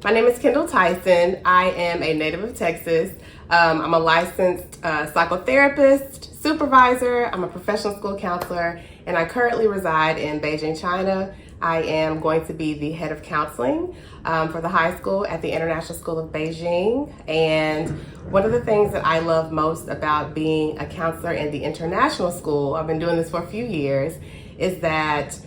My name is Kindall Tyson. I am a native of Texas. I'm a licensed psychotherapist, supervisor. I'm a professional school counselor, and I currently reside in Beijing, China. I am going to be the head of counseling for the high school at the International School of Beijing. And one of the things that I love most about being a counselor in the international school, I've been doing this for a few years, is that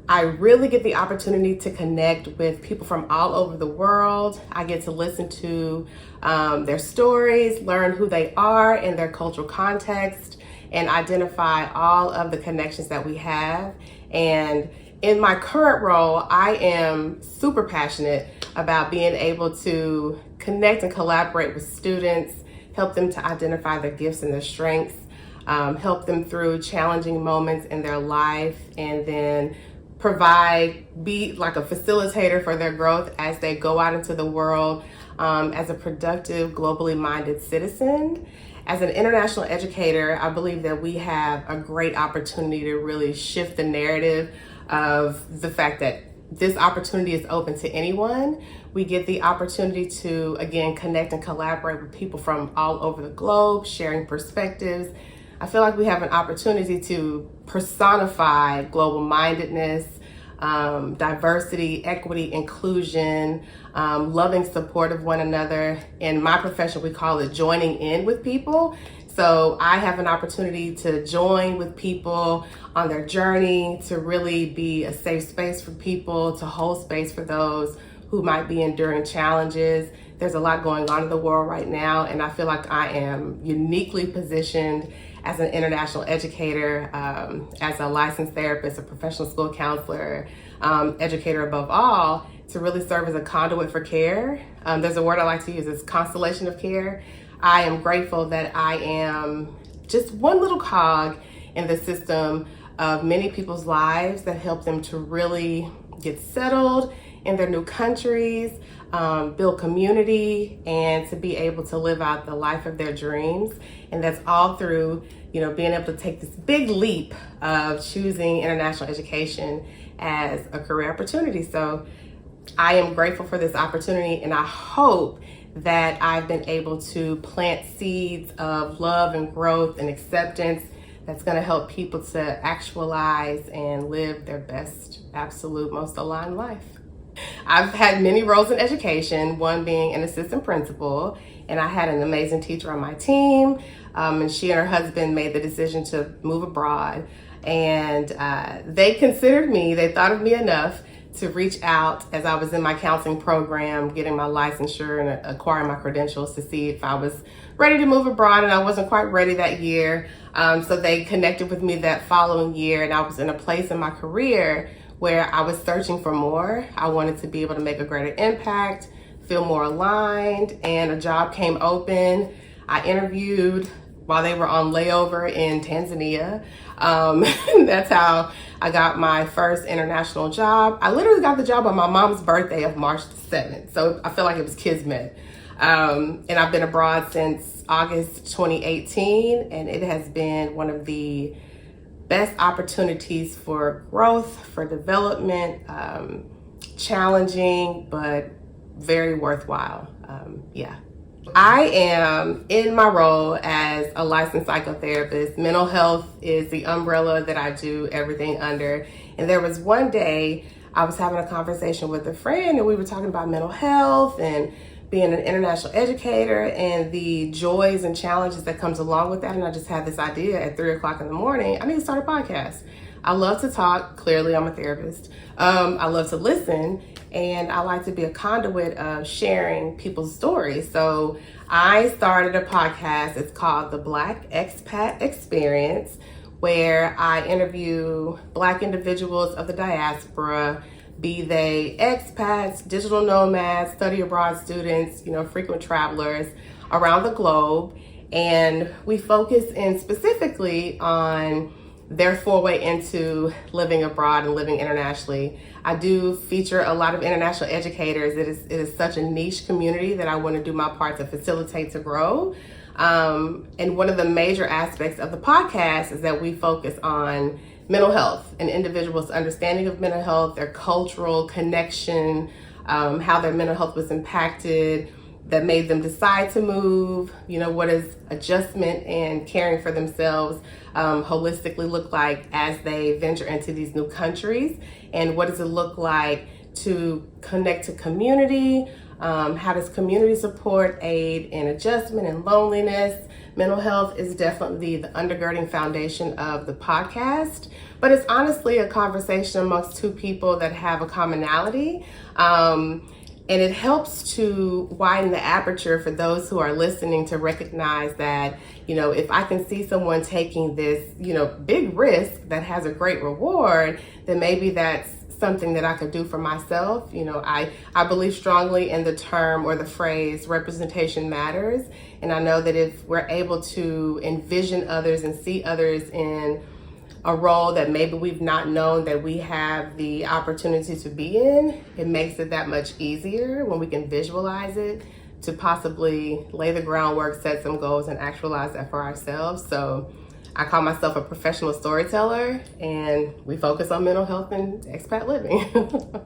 I really get the opportunity to connect with people from all over the world. I get to listen to their stories, learn who they are in their cultural context, and identify all of the connections that we have. And in my current role, I am super passionate about being able to connect and collaborate with students, help them to identify their gifts and their strengths, help them through challenging moments in their life, and then be like a facilitator for their growth as they go out into the world as a productive, globally minded citizen. As an international educator, I believe that we have a great opportunity to really shift the narrative of the fact that this opportunity is open to anyone. We get the opportunity to, again, connect and collaborate with people from all over the globe, sharing perspectives. I feel like we have an opportunity to personify global mindedness, diversity, equity, inclusion, loving support of one another. In my profession, we call it joining in with people. So I have an opportunity to join with people on their journey, to really be a safe space for people, to hold space for those who might be enduring challenges. There's a lot going on in the world right now, and I feel like I am uniquely positioned as an international educator, as a licensed therapist, a professional school counselor, educator above all, to really serve as a conduit for care. There's a word I like to use, it's constellation of care. I am grateful that I am just one little cog in the system of many people's lives that help them to really get settled in their new countries, build community, and to be able to live out the life of their dreams. And that's all through, being able to take this big leap of choosing international education as a career opportunity. So I am grateful for this opportunity, and I hope that I've been able to plant seeds of love and growth and acceptance that's going to help people to actualize and live their best, absolute, most aligned life. I've had many roles in education, one being an assistant principal, and I had an amazing teacher on my team, and she and her husband made the decision to move abroad, and they thought of me enough to reach out as I was in my counseling program, getting my licensure and acquiring my credentials, to see if I was ready to move abroad, and I wasn't quite ready that year. So they connected with me that following year, and I was in a place in my career where I was searching for more. I wanted to be able to make a greater impact, feel more aligned, and a job came open. I interviewed while they were on layover in Tanzania. That's how I got my first international job. I literally got the job on my mom's birthday of March 7th. So I feel like it was kismet. And I've been abroad since August 2018, and it has been one of the best opportunities for growth, for development, challenging, but very worthwhile. I am in my role as a licensed psychotherapist. Mental health is the umbrella that I do everything under. And there was one day I was having a conversation with a friend, and we were talking about mental health and being an international educator and the joys and challenges that comes along with that. And I just had this idea at 3:00 in the morning, I need to start a podcast. I love to talk. Clearly, I'm a therapist. I love to listen, and I like to be a conduit of sharing people's stories. So I started a podcast. It's called the Black Expat Experience, where I interview Black individuals of the diaspora, be they expats, digital nomads, study abroad students, frequent travelers around the globe. And we focus in specifically on their foray into living abroad and living internationally. I do feature a lot of international educators. It is such a niche community that I want to do my part to facilitate to grow. And one of the major aspects of the podcast is that we focus on mental health and individuals' understanding of mental health, their cultural connection, how their mental health was impacted, that made them decide to move. What does adjustment and caring for themselves holistically look like as they venture into these new countries? And what does it look like to connect to community? How does community support aid in adjustment and loneliness? Mental health is definitely the undergirding foundation of the podcast, but it's honestly a conversation amongst two people that have a commonality. And it helps to widen the aperture for those who are listening to recognize that, if I can see someone taking this, big risk that has a great reward, then maybe that's something that I could do for myself. I believe strongly in the term or the phrase representation matters. And I know that if we're able to envision others and see others in a role that maybe we've not known that we have the opportunity to be in, it makes it that much easier when we can visualize it to possibly lay the groundwork, set some goals, and actualize that for ourselves. So I call myself a professional storyteller, and we focus on mental health and expat living.